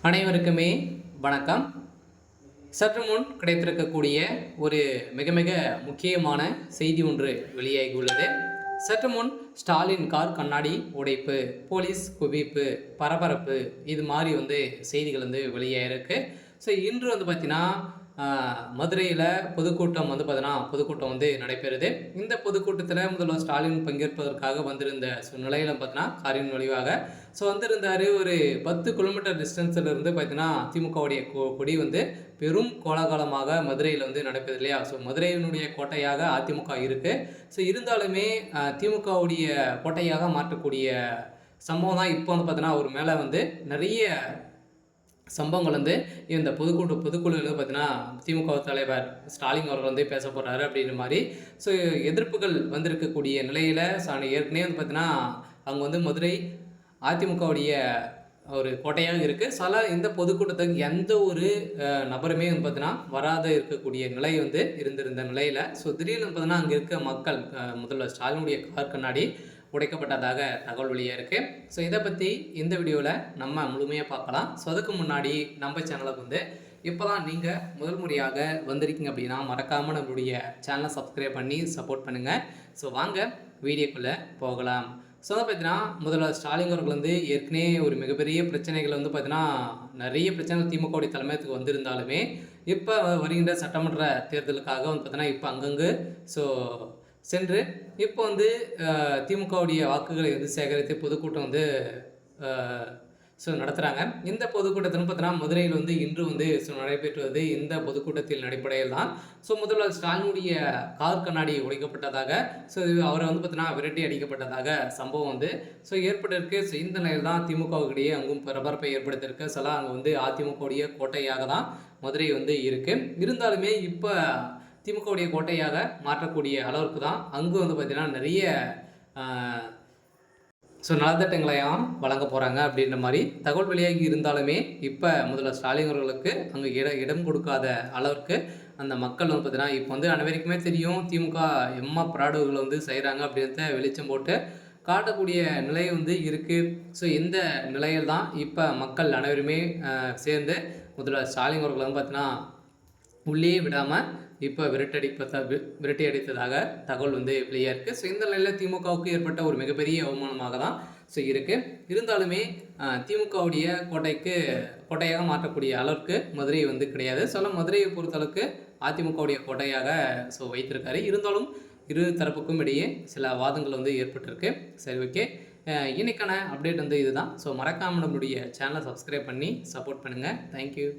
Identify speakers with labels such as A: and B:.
A: அனைவருக்குமே வணக்கம். சற்று முன் கிடைத்திருக்கக்கூடிய ஒரு மிக மிக முக்கியமான செய்தி ஒன்று வெளியாகியுள்ளது. சற்று முன் ஸ்டாலின் கார் கண்ணாடி உடைப்பு, போலீஸ் குவிப்பு, பரபரப்பு இது மாதிரி செய்திகள் வெளியாகிருக்கு. ஸோ இன்று பார்த்தீங்கன்னா மதுரையில் பொதுக்கூட்டம் பொதுக்கூட்டம் நடைபெறுது. இந்த பொதுக்கூட்டத்தில் முதல்வர் ஸ்டாலின் பங்கேற்பதற்காக வந்திருந்த நிலையில் பார்த்தீங்கன்னா காரின் வழிவாக வந்திருந்தார். ஒரு 10 கிலோமீட்டர் டிஸ்டன்ஸில் இருந்து பார்த்தீங்கன்னா திமுகவுடைய கொடி பெரும் கோலாகலமாக மதுரையில் நடக்குது இல்லையா. ஸோ மதுரையினுடைய கோட்டையாக அதிமுக இருக்குது. ஸோ இருந்தாலுமே திமுகவுடைய கோட்டையாக மாற்றக்கூடிய சம்பவம் தான் இப்போ பார்த்தீங்கன்னா ஒரு மேலே நிறைய சம்பவங்கள் இந்த பொதுக்குழு பார்த்தீங்கன்னா திமுக தலைவர் ஸ்டாலின் அவர்கள் பேச போகிறாரு அப்படின்ற மாதிரி ஸோ எதிர்ப்புகள் வந்திருக்கக்கூடிய நிலையில் ஏற்கனவே பார்த்தீங்கன்னா அவங்க மதுரை அதிமுகவுடைய ஒரு கோட்டையாக இருக்குது. இந்த பொதுக்கூட்டத்துக்கு எந்த ஒரு நபருமே பார்த்தீங்கன்னா வராத இருக்கக்கூடிய நிலை இருந்திருந்த நிலையில் ஸோ திடீர்னு பார்த்தீங்கன்னா அங்கே இருக்க மக்கள் முதல்வர் ஸ்டாலினுடைய கார் கண்ணாடி உடைக்கப்பட்டதாக தகவல் வெளியாக இருக்குது. ஸோ இதை பற்றி இந்த வீடியோவில் நம்ம முழுமையாக பார்க்கலாம். ஸோ அதுக்கு முன்னாடி நம்ம சேனலுக்கு இப்போ தான் நீங்கள் முதல் முறையாக வந்திருக்கீங்க அப்படின்னா மறக்காமல் நம்மளுடைய சேனலை சப்ஸ்கிரைப் பண்ணி சப்போர்ட் பண்ணுங்கள். ஸோ வாங்க வீடியோக்குள்ளே போகலாம். ஸோ பார்த்தீங்கன்னா முதல்வர் ஸ்டாலின் அவர்கள் ஏற்கனவே ஒரு மிகப்பெரிய பிரச்சனைகள் பார்த்தீங்கன்னா நிறைய பிரச்சனைகள் திமுகவுடைய தலைமையத்துக்கு வந்திருந்தாலுமே இப்போ வருகின்ற சட்டமன்ற தேர்தலுக்காக பார்த்தீங்கன்னா இப்போ அங்கங்கே சென்று இப்போ திமுகவுடைய வாக்குகளை சேகரித்து பொதுக்கூட்டம் நடத்துகிறாங்க. இந்த பொதுக்கூட்டத்தில் பார்த்தீங்கன்னா மதுரையில் இன்று நடைபெற்றுவது இந்த பொதுக்கூட்டத்தின் அடிப்படையில் தான் முதல்வர் ஸ்டாலினுடைய கார் கண்ணாடி உடைக்கப்பட்டதாக அவரை பார்த்தீங்கன்னா விரட்டி அடிக்கப்பட்டதாக சம்பவம் ஏற்பட்டிருக்கு. இந்த நிலையில் தான் திமுகவுக்கிடையே அங்கும் பரபரப்பை ஏற்படுத்தியிருக்கு. அங்கே அதிமுகவுடைய கோட்டையாக தான் மதுரை இருக்குது. இருந்தாலுமே இப்போ திமுகவுடைய கோட்டையாக மாற்றக்கூடிய அளவுக்கு தான் அங்கு பார்த்திங்கன்னா நிறைய நலத்திட்டங்களையும் வழங்க போகிறாங்க அப்படின்ற மாதிரி தகவல் வெளியாகி இருந்தாலுமே இப்போ முதல்வர் ஸ்டாலின் அவர்களுக்கு அங்கே இடம் கொடுக்காத அளவுக்கு அந்த மக்கள் பார்த்தீங்கன்னா இப்போ அனைவருக்குமே தெரியும் திமுக பிராடுகள் செய்கிறாங்க அப்படின்றத வெளிச்சம் போட்டு காட்டக்கூடிய நிலை இருக்குது. ஸோ இந்த நிலையில் தான் இப்போ மக்கள் அனைவருமே சேர்ந்து முதல்வர் ஸ்டாலின் அவர்கள் பார்த்தீங்கன்னா உள்ளே விடாமல் இப்போ விரட்டி அடித்ததாக தகவல் வெளியாக இருக்குது. ஸோ இந்த நிலையில் திமுகவுக்கு ஏற்பட்ட ஒரு மிகப்பெரிய அவமானமாக தான் இருக்குது. இருந்தாலுமே திமுகவுடைய கோட்டையாக மாற்றக்கூடிய அளவுக்கு மதுரை கிடையாது. மதுரையை பொறுத்தளவுக்கு அதிமுகவுடைய கோட்டையாக வைத்திருக்காரு. இருந்தாலும் இரு தரப்புக்கும் இடையே சில வாதங்கள் ஏற்பட்டிருக்கு. சரி, ஓகே, இன்னைக்கான அப்டேட் இதுதான். ஸோ மறக்காமல் நம்மளுடைய சேனலை சப்ஸ்கிரைப் பண்ணி சப்போர்ட் பண்ணுங்கள். தேங்க்யூ.